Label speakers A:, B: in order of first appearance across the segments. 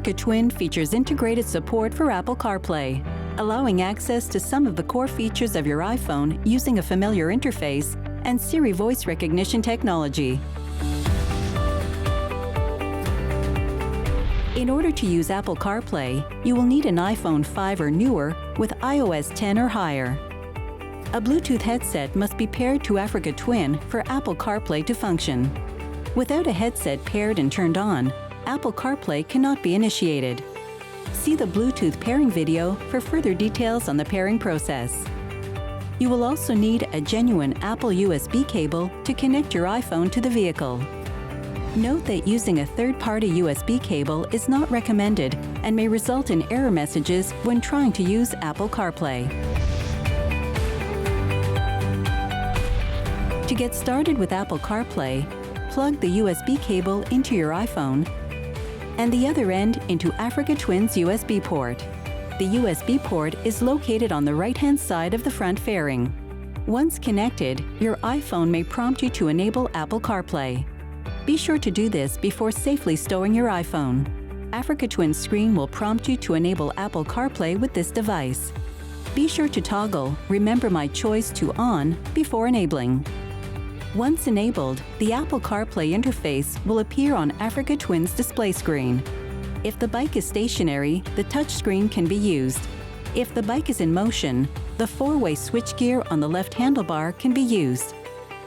A: Africa Twin features integrated support for Apple CarPlay, allowing access to some of the core features of your iPhone using a familiar interface and Siri voice recognition technology. In order to use Apple CarPlay, you will need an iPhone 5 or newer with iOS 10 or higher. A Bluetooth headset must be paired to Africa Twin for Apple CarPlay to function. Without a headset paired and turned on, Apple CarPlay cannot be initiated. See the Bluetooth pairing video for further details on the pairing process. You will also need a genuine Apple USB cable to connect your iPhone to the vehicle. Note that using a third-party USB cable is not recommended and may result in error messages when trying to use Apple CarPlay. To get started with Apple CarPlay, plug the USB cable into your iPhone and the other end into Africa Twin's USB port. The USB port is located on the right-hand side of the front fairing. Once connected, your iPhone may prompt you to enable Apple CarPlay. Be sure to do this before safely stowing your iPhone. Africa Twin's screen will prompt you to enable Apple CarPlay with this device. Be sure to toggle Remember My Choice to On before enabling. Once enabled, the Apple CarPlay interface will appear on Africa Twin's display screen. If the bike is stationary, the touchscreen can be used. If the bike is in motion, the four-way switchgear on the left handlebar can be used.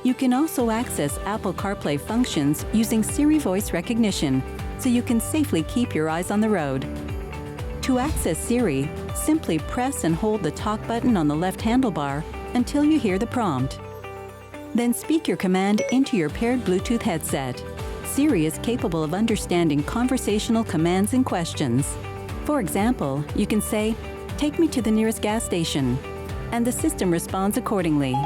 A: You can also access Apple CarPlay functions using Siri voice recognition, so you can safely keep your eyes on the road. To access Siri, simply press and hold the talk button on the left handlebar until you hear the prompt. Then speak your command into your paired Bluetooth headset. Siri is capable of understanding conversational commands and questions. For example, you can say, "Take me to the nearest gas station," and the system responds accordingly.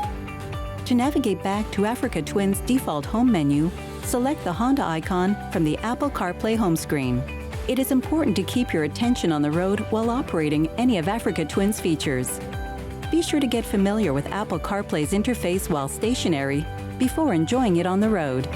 A: To navigate back to Africa Twin's default home menu, select the Honda icon from the Apple CarPlay home screen. It is important to keep your attention on the road while operating any of Africa Twin's features. Be sure to get familiar with Apple CarPlay's interface while stationary before enjoying it on the road.